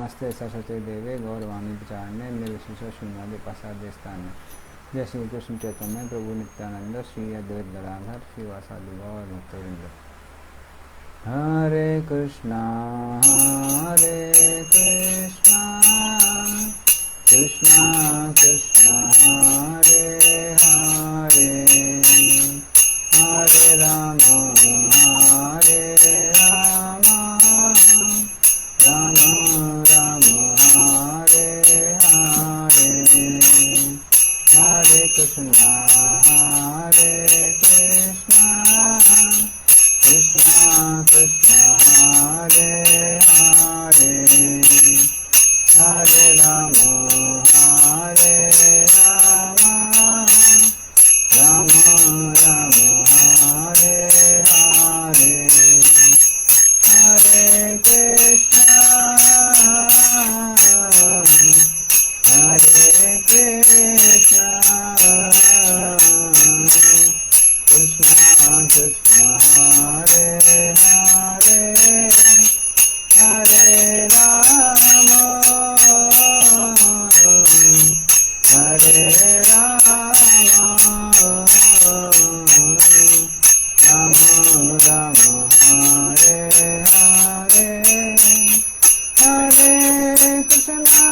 नमस्ते सरस्वती देवे गौरवाणी प्रचारणे निर्विशेष शून्यादि प्रसाद स्थान। जय श्री कृष्ण चैतन्य प्रभु नित्यानंद श्री अद्वैत गदाधर श्रीवासादि गौर भक्तवृंद। हरे कृष्णा कृष्णा कृष्णा हरे हरे, हरे राम राम राम हरे हरे, हरे कृष्णा कृष्णा कृष्णा हरे हरे, हरे राम राम राम हरे हरे, हरे कृष्णा कृष्णा कृष्णा हरे हरे, हरे राम राम राम हरे हरे, हरे कृष्णा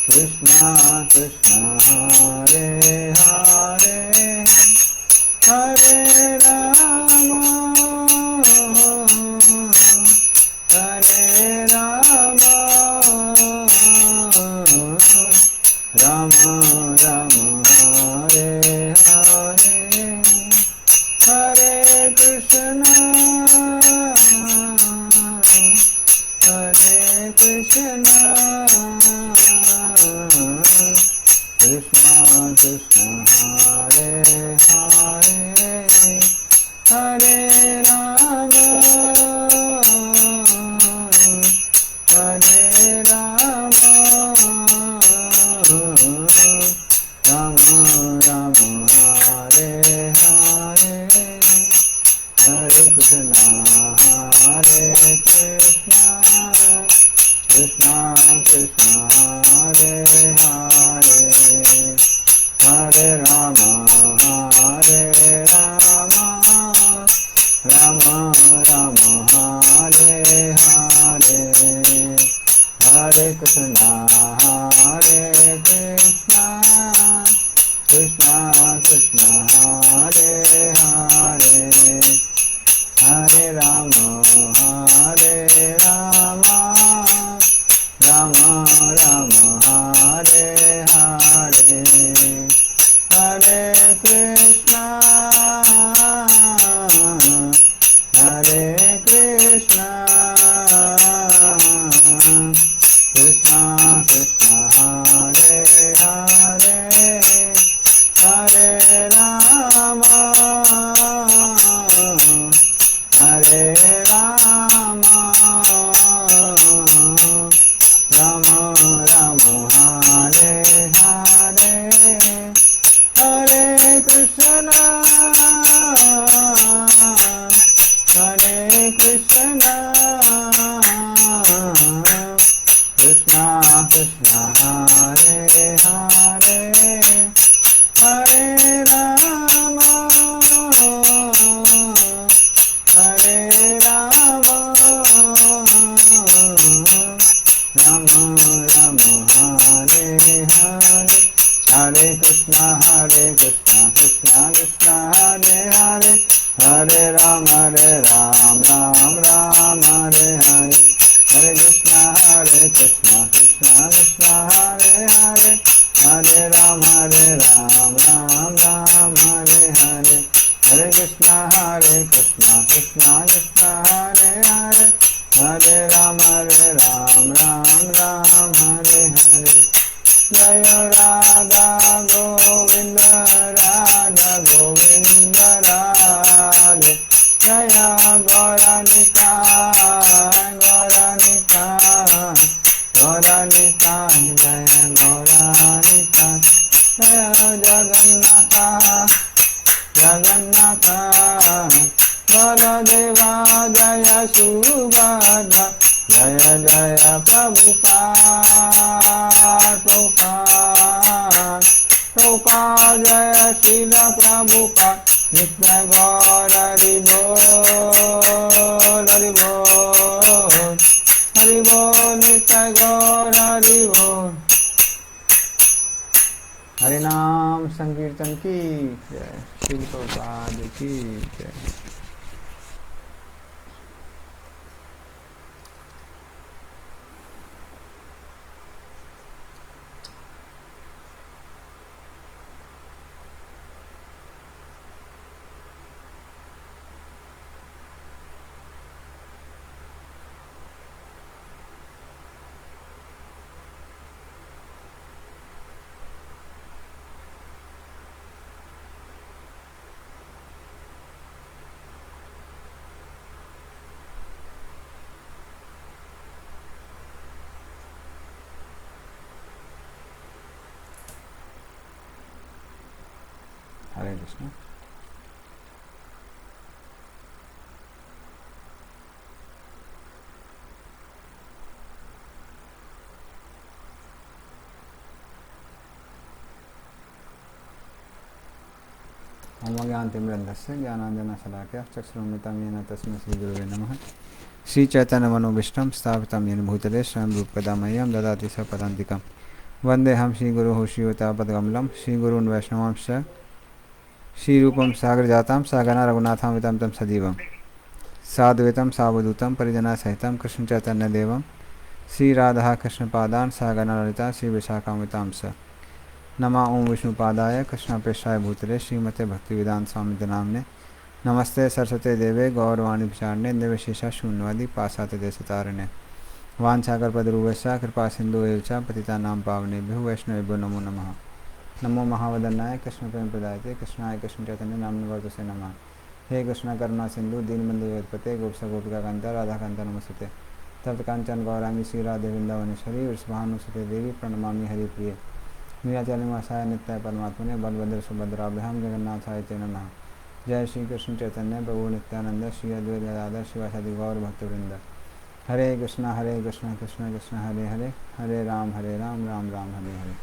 कृष्णा कृष्णा हरे हरे, हरे राम राम राम हरे हरे, हरे कृष्णा कृष्णा कृष्णा हरे हरे, हरे राम राम राम हरे हरे, हरे कृष्णा कृष्णा कृष्णा हरे हरे, हरे राम राम राम हरे हरे, हरे कृष्णा कृष्णा कृष्णा हरे हरे, हरे राम राम राम हरे हरे, हरे कृष्णा कृष्णा कृष्णा हरे हरे, हरे राम राम राम हरे हरे, हरे कृष्णा कृष्णा कृष्णा हरे हरे, हरे राम राम राम हरे हरे, हरे कृष्णा कृष्णा कृष्णा हरे हरे, हरे राम राम राम हरे हरे, हरे कृष्णा कृष्णा कृष्णा हरे हरे, हरे राम राम राम हरे हरे, हरे कृष्णा कृष्णा कृष्णा हरे हरे, हरे राम राम हरे हरे। जय राधा गोविंद राधा गोविंद राधे, जय गौरानिताय गौरानिताय गौरानिताय, जय गौरानिताय, जय जगन्नाथ जगन्नाथ बलदेवा जय सुभद्रा जय जय प्रभुपाद प्रभुपाद जय श्रील प्रभुपाद नित्य गौर हरि बोल हरि बोल हरि बोल नित्य गौर हरि बोल। हरि नाम संकीर्तन की जय, श्री प्रभुपाद की जय। हरे कृष्ण। ओम ज्ञानतिमिरन्धस्य ज्ञानाञ्जनशलाकया चक्षुरुन्मिलितं येन तस्मै श्रीगुरुवे नमः। श्रीचैतन्यमनोभीष्टं स्थापितं येन भूतले स्वयं रूपकदा मह्यं ददाति सपदान्तिकं। वन्देऽहं श्रीगुरुः श्रीयुतापदकमलं श्रीगुरून् वैष्णवांश्च श्रीरूपं सागरजातं सहगणा रघुनाथान्वितं तं सजीवं साद्वैतं सावधूतं परिजनसहितं कृष्णचैतन्यदेवं श्रीराधा कृष्णपादान् सहगणा ललिता श्रीविशाखान्वितां च नमः। ओं विष्णुपादाय कृष्णप्रेष्ठाय भूतले श्रीमते भक्तिवेदांत स्वामिते नाम्ने नमस्ते सरस्वते देवे गौरवाणी विचारणे निर्विशेषशून्यवादी पाश्चात्य देशतारिणे वाञ्छाकल्पतरुभ्यश्च कृपा सिन्धुभ्यो च पतितानां पावनेभ्यो वैष्णवेभ्यो नमो नमः। नमो महावदनाय कृष्ण प्रेम प्रदायते कृष्णाय कृष्ण चैतन्य नामने वर्तसे नमः। हे कृष्ण करुणा सिंधु दीनबंधु जगत्पते गोपीश गोपिका कांता राधा कांता नमस्ते। तप्त कांचन गौरांगी श्री राधे वृंदावनेश्वरी वृषभानुसुते देवी प्रणमामि हरिप्रिय नीलाचली मासाय नित्याय परमात्मने बलभद्र सुभद्राभ्याम जगन्नाथाय च नमः। जय श्री कृष्ण चैतन्य प्रभु नित्यानंद श्री अद्वैत गदाधर शिवासादि गौर भक्तवृंद। हरे कृष्ण कृष्ण कृष्ण हरे हरे हरे राम राम राम हरे हरे।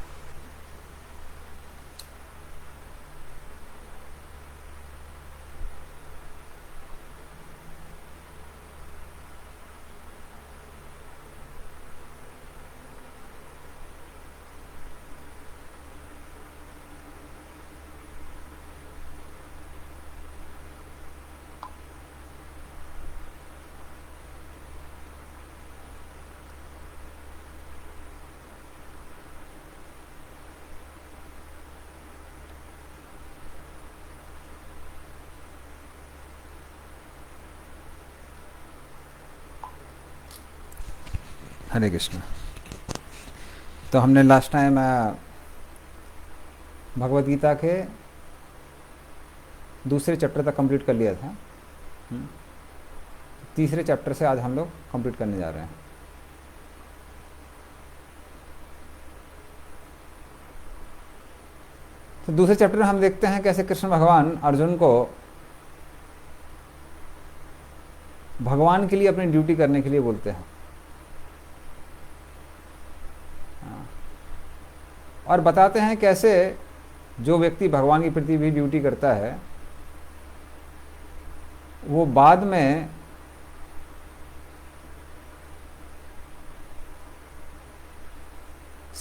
हरे कृष्ण। तो हमने लास्ट टाइम भगवद गीता के दूसरे चैप्टर तक कंप्लीट कर लिया था। तीसरे चैप्टर से आज हम लोग कंप्लीट करने जा रहे हैं। तो दूसरे चैप्टर में हम देखते हैं कैसे कृष्ण भगवान अर्जुन को भगवान के लिए अपनी ड्यूटी करने के लिए बोलते हैं और बताते हैं कैसे जो व्यक्ति भगवान के प्रति भी ड्यूटी करता है वो बाद में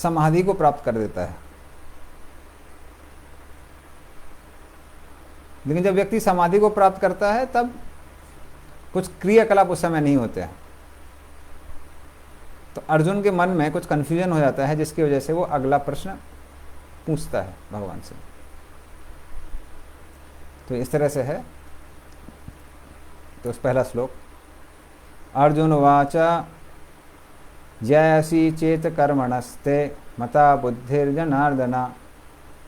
समाधि को प्राप्त कर देता है। लेकिन जब व्यक्ति समाधि को प्राप्त करता है तब कुछ क्रियाकलाप उस समय नहीं होते हैं। तो अर्जुन के मन में कुछ कन्फ्यूजन हो जाता है जिसकी वजह से वो अगला प्रश्न पूछता है भगवान से। तो इस तरह से है। तो उस पहला श्लोक अर्जुन वाचा जयसी चेत कर्मणस्ते मता बुद्धिर्जनार्दना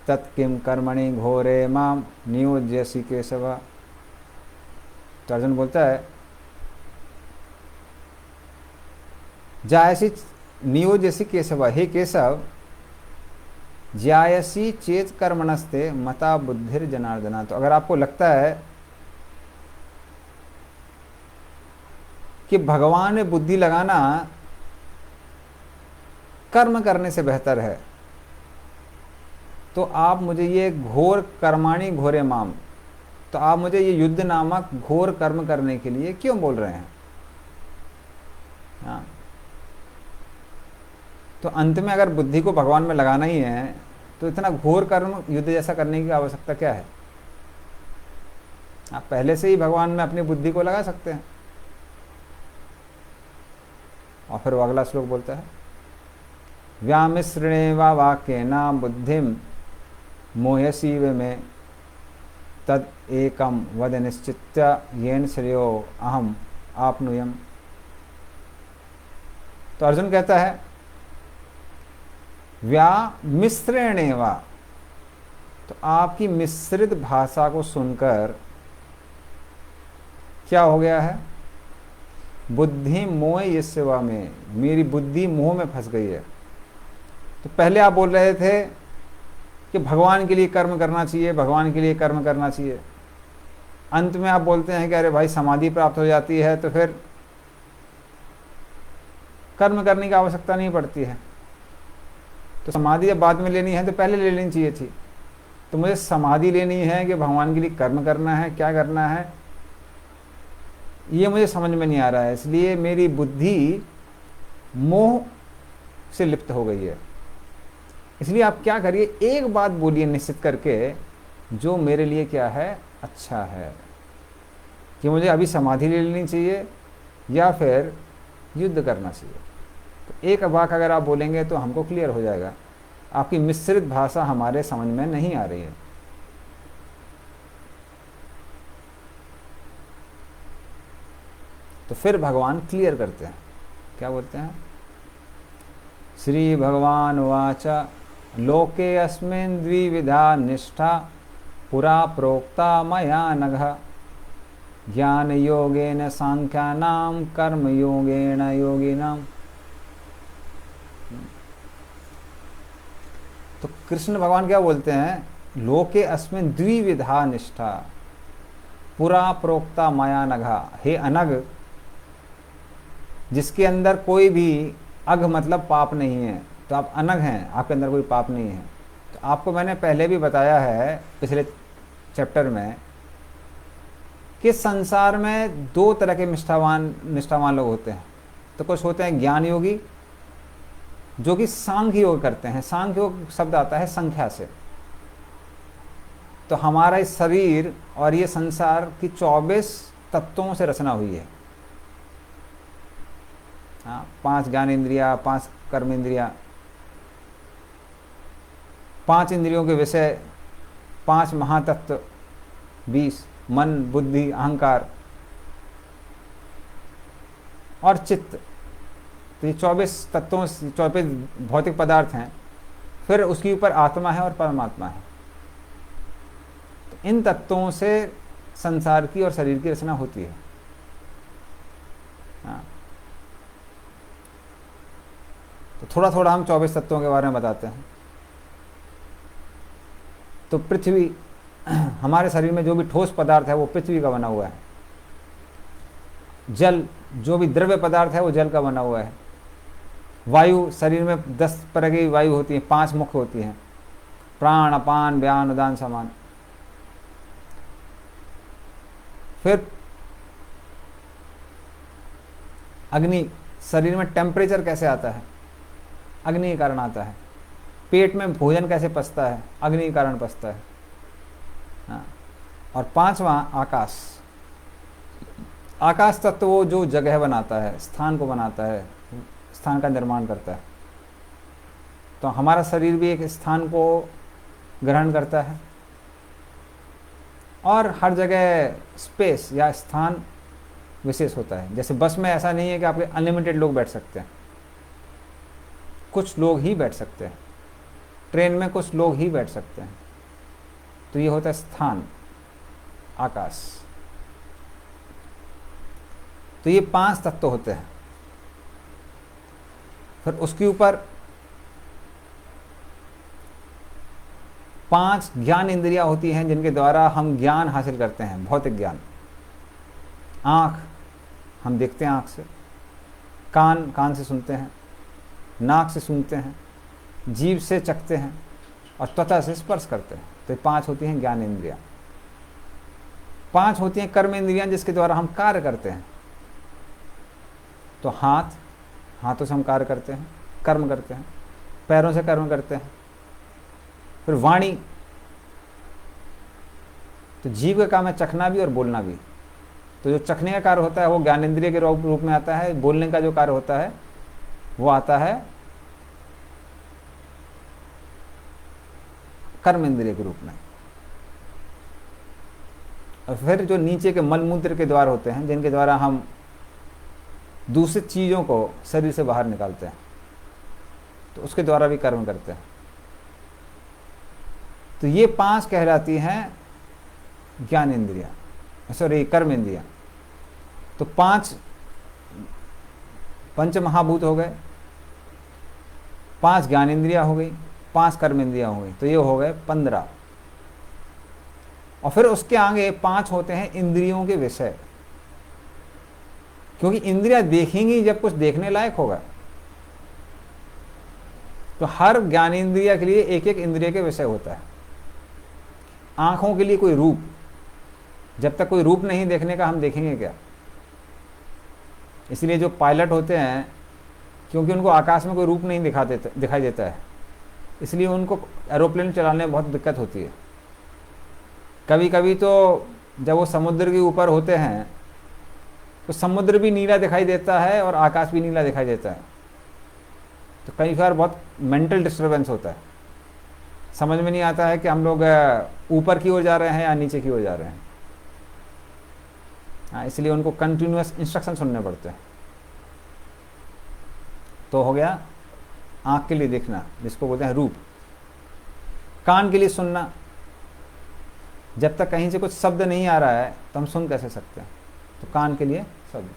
तत्किं कर्मणि घोरे माम नियोज्यसि केशव। तो अर्जुन बोलता है जायसी नियोज्यसि केशव, हे केशव ज्यायसी चेत कर्मणस्ते मता बुद्धिर जनार्दना। तो अगर आपको लगता है कि भगवान में बुद्धि लगाना कर्म करने से बेहतर है, तो आप मुझे ये घोर कर्माणि घोरे माम, तो आप मुझे ये युद्ध नामक घोर कर्म करने के लिए क्यों बोल रहे हैं? हाँ, तो अंत में अगर बुद्धि को भगवान में लगाना ही है तो इतना घोर कर्म युद्ध जैसा करने की आवश्यकता क्या है? आप पहले से ही भगवान में अपनी बुद्धि को लगा सकते हैं। और फिर वो अगला श्लोक बोलता है, व्यामिश्रणे वा वाक्येन बुद्धिम मोहसीव में तद एकम वद निश्चित्य येन श्रेयो अहम आपनुयम। तो अर्जुन कहता है व्यामिश्रणेवा, तो आपकी मिश्रित भाषा को सुनकर क्या हो गया है? बुद्धि मोह यस्वा में, मेरी बुद्धि मोह में फंस गई है। तो पहले आप बोल रहे थे कि भगवान के लिए कर्म करना चाहिए, भगवान के लिए कर्म करना चाहिए। अंत में आप बोलते हैं कि अरे भाई समाधि प्राप्त हो जाती है तो फिर कर्म करने की आवश्यकता नहीं पड़ती है। तो समाधि जब बाद में लेनी है तो पहले ले लेनी चाहिए थी। तो मुझे समाधि लेनी है कि भगवान के लिए कर्म करना है, क्या करना है, ये मुझे समझ में नहीं आ रहा है। इसलिए मेरी बुद्धि मोह से लिप्त हो गई है। इसलिए आप क्या करिए, एक बात बोलिए निश्चित करके जो मेरे लिए क्या है, अच्छा है, कि मुझे अभी समाधि ले लेनी चाहिए या फिर युद्ध करना चाहिए। तो एक वाक अगर आप बोलेंगे तो हमको क्लियर हो जाएगा। आपकी मिश्रित भाषा हमारे समझ में नहीं आ रही है। तो फिर भगवान क्लियर करते हैं, क्या बोलते हैं? श्री भगवान वाच लोके अस्मिन् द्विविधा निष्ठा पुरा प्रोक्ता मया नघ ज्ञान योगेन सांख्यानाम कर्म योगेन योगिनाम। तो कृष्ण भगवान क्या बोलते हैं? लोके अस्मिन् द्विविधा निष्ठा पुरा प्रोक्ता मया नघा। हे अनग, जिसके अंदर कोई भी अघ मतलब पाप नहीं है, तो आप अनग हैं, आपके अंदर कोई पाप नहीं है। तो आपको मैंने पहले भी बताया है पिछले चैप्टर में कि संसार में दो तरह के निष्ठावान लोग होते हैं। तो कुछ होते हैं ज्ञान योगी जो कि सांख्य योग करते हैं। सांख्य योग शब्द आता है संख्या से। तो हमारा इस शरीर और ये संसार की 24 तत्वों से रचना हुई है। हाँ, 5 ज्ञान इंद्रिया, 5 कर्म इंद्रिया, 5 इंद्रियों के विषय, 5 महातत्व, 20 मन बुद्धि अहंकार और चित्त। तो ये 24 तत्वों, 24 भौतिक पदार्थ हैं। फिर उसके ऊपर आत्मा है और परमात्मा है। तो इन तत्वों से संसार की और शरीर की रचना होती है। हाँ, तो थोड़ा थोड़ा हम 24 तत्वों के बारे में बताते हैं। तो पृथ्वी, हमारे शरीर में जो भी ठोस पदार्थ है वो पृथ्वी का बना हुआ है। जल, जो भी द्रव्य पदार्थ है वो जल का बना हुआ है। वायु, शरीर में 10 तरह की वायु होती है, 5 मुख्य होती हैं, प्राण अपान व्यान उदान समान। फिर अग्नि, शरीर में टेम्परेचर कैसे आता है, अग्नि के कारण आता है। पेट में भोजन कैसे पचता है, अग्नि के कारण पचता है। हाँ, और 5वां आकाश। आकाश तत्व वो जो जगह बनाता है, स्थान को बनाता है, स्थान का निर्माण करता है। तो हमारा शरीर भी एक स्थान को ग्रहण करता है और हर जगह स्पेस या स्थान विशेष होता है। जैसे बस में ऐसा नहीं है कि आपके अनलिमिटेड लोग बैठ सकते हैं, कुछ लोग ही बैठ सकते हैं। ट्रेन में कुछ लोग ही बैठ सकते हैं। तो ये होता है स्थान, आकाश। तो ये 5 तत्व होते हैं। फिर उसके ऊपर 5 ज्ञान इंद्रियां होती हैं जिनके द्वारा हम ज्ञान हासिल करते हैं, भौतिक ज्ञान। आँख, हम देखते हैं आँख से, कान, कान से सुनते हैं, नाक से सूंघते हैं, जीभ से चखते हैं और त्वचा से स्पर्श करते हैं। तो ये 5 होती हैं ज्ञान इंद्रियां। 5 होती हैं कर्म इंद्रियां जिसके द्वारा हम कार्य करते हैं। तो हाथ, हाथों से हम कार्य करते हैं, कर्म करते हैं, पैरों से कर्म करते हैं। फिर वाणी, तो जीभ का काम है चखना भी और बोलना भी। तो जो चखने का कार्य होता है वो ज्ञान इंद्रिय के रूप में आता है। बोलने का जो कार्य होता है वो आता है कर्म इंद्रिय के रूप में। और फिर जो नीचे के मलमूत्र के द्वार होते हैं जिनके द्वारा हम दूषित चीज़ों को शरीर से बाहर निकालते हैं, तो उसके द्वारा भी कर्म करते हैं। तो ये 5 कहलाती हैं ज्ञान इंद्रियां, सॉरी कर्म इंद्रियां। तो 5 पंच महाभूत हो गए, 5 ज्ञान इंद्रियां हो गई, 5 कर्म इंद्रियां हो गई, तो ये हो गए 15। और फिर उसके आगे 5 होते हैं इंद्रियों के विषय, क्योंकि इंद्रियां देखेंगी जब कुछ देखने लायक होगा। तो हर ज्ञान इंद्रिया के लिए एक एक इंद्रिय के विषय होता है। आंखों के लिए कोई रूप, जब तक कोई रूप नहीं देखने का हम देखेंगे क्या। इसलिए जो पायलट होते हैं, क्योंकि उनको आकाश में कोई रूप नहीं दिखाई देता है, इसलिए उनको एरोप्लेन चलाने में बहुत दिक्कत होती है। कभी कभी तो जब वो समुद्र के ऊपर होते हैं तो समुद्र भी नीला दिखाई देता है और आकाश भी नीला दिखाई देता है। तो कई बार बहुत मेंटल डिस्टर्बेंस होता है, समझ में नहीं आता है कि हम लोग ऊपर की ओर जा रहे हैं या नीचे की ओर जा रहे हैं। हाँ, इसलिए उनको कंटिन्यूअस इंस्ट्रक्शन सुनने पड़ते हैं। तो हो गया आँख के लिए देखना, जिसको बोलते हैं रूप। कान के लिए सुनना, जब तक कहीं से कुछ शब्द नहीं आ रहा है तो हम सुन कैसे सकते हैं। तो कान के लिए शब्द।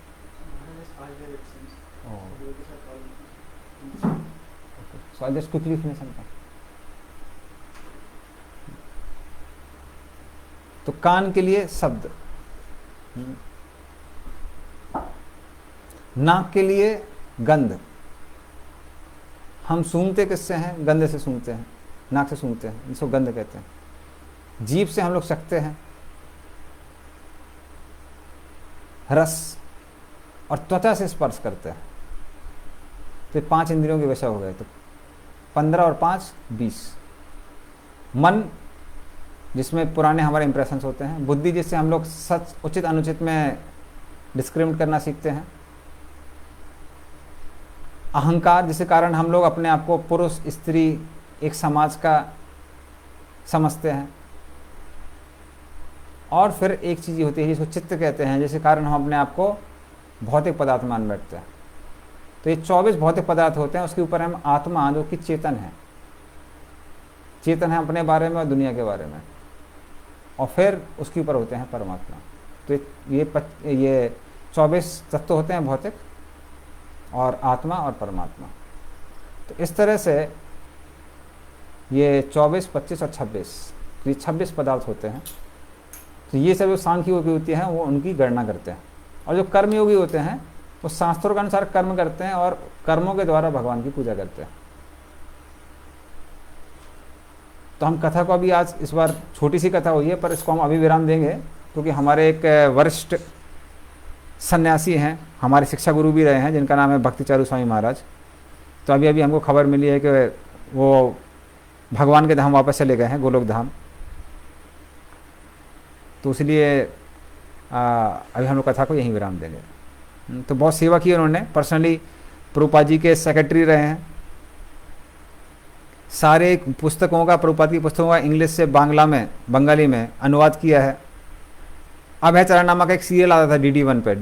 So I'll just quickly finish something. तो कान के लिए शब्द, नाक के लिए गंध। हम सूंघते किससे हैं? गंध से सूंघते हैं, नाक से सूंघते हैं, जिसको गंध कहते हैं। जीभ से हम लोग चखते हैं रस, और त्वचा से स्पर्श करते हैं। तो 5 इंद्रियों के विषय हो गए। तो 15 और 5 20। मन, जिसमें पुराने हमारे इंप्रेशंस होते हैं। बुद्धि, जिससे हम लोग सच उचित अनुचित में डिस्क्रिमिनेट करना सीखते हैं। अहंकार, जिसके कारण हम लोग अपने आप को पुरुष स्त्री एक समाज का समझते हैं। और फिर एक चीज़ होती है जिसको चित्त कहते हैं, जिसके कारण हम अपने आप को भौतिक पदार्थ मान बैठते हैं। तो ये 24 भौतिक पदार्थ होते हैं, उसके ऊपर हम आत्मा, जो कि चेतन है, चेतन है अपने बारे में और दुनिया के बारे में। और फिर उसके ऊपर होते हैं परमात्मा। तो ये 24 तत्व होते हैं भौतिक, और आत्मा और परमात्मा। तो इस तरह से ये 24, 25 और 26, ये 26 पदार्थ होते हैं। तो ये सब जो सांख्य योगी होती हैं वो उनकी गणना करते हैं। और जो कर्मयोगी होते हैं वो शास्त्रों के अनुसार कर्म करते हैं और कर्मों के द्वारा भगवान की पूजा करते हैं। तो हम कथा को अभी आज इस बार छोटी सी कथा हुई है, पर इसको हम अभी विराम देंगे, क्योंकि हमारे एक वरिष्ठ सन्यासी हैं, हमारे शिक्षा गुरु भी रहे हैं, जिनका नाम है भक्तिचारू स्वामी महाराज। तो अभी अभी हमको खबर मिली है कि वो भगवान के धाम वापस चले गए हैं, गोलोक धाम। तो इसलिए अभी हम लोग कथा को यहीं विराम देंगे। तो बहुत सेवा की उन्होंने, पर्सनली प्रभुपाद जी के सेक्रेटरी रहे हैं। सारे पुस्तकों का, प्रभुपाद की पुस्तकों का इंग्लिश से बंगाली में अनुवाद किया है। अभयचरणनामा का एक सीरियल आता था DD1 पे,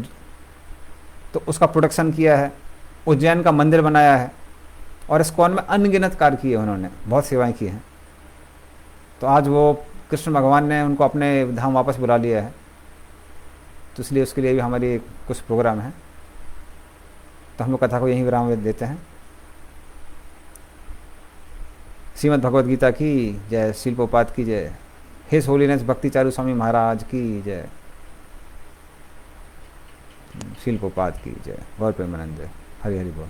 तो उसका प्रोडक्शन किया है। उज्जैन का मंदिर बनाया है, और इस्कॉन में अनगिनत कार्य किए उन्होंने, बहुत सेवाएं की हैं। तो आज वो कृष्ण भगवान ने उनको अपने धाम वापस बुला लिया है, तो इसलिए उसके लिए भी हमारी कुछ प्रोग्राम है। तो हम लोग कथा को यहीं विराम देते हैं। श्रीमद् भगवद गीता की जय, शिल प्रभुपाद की जय, हिज होलीनेस भक्ति चारू स्वामी महाराज की जय, शिल प्रभुपाद की जय, गौर प्रेमानंद, हरि हरि बोल।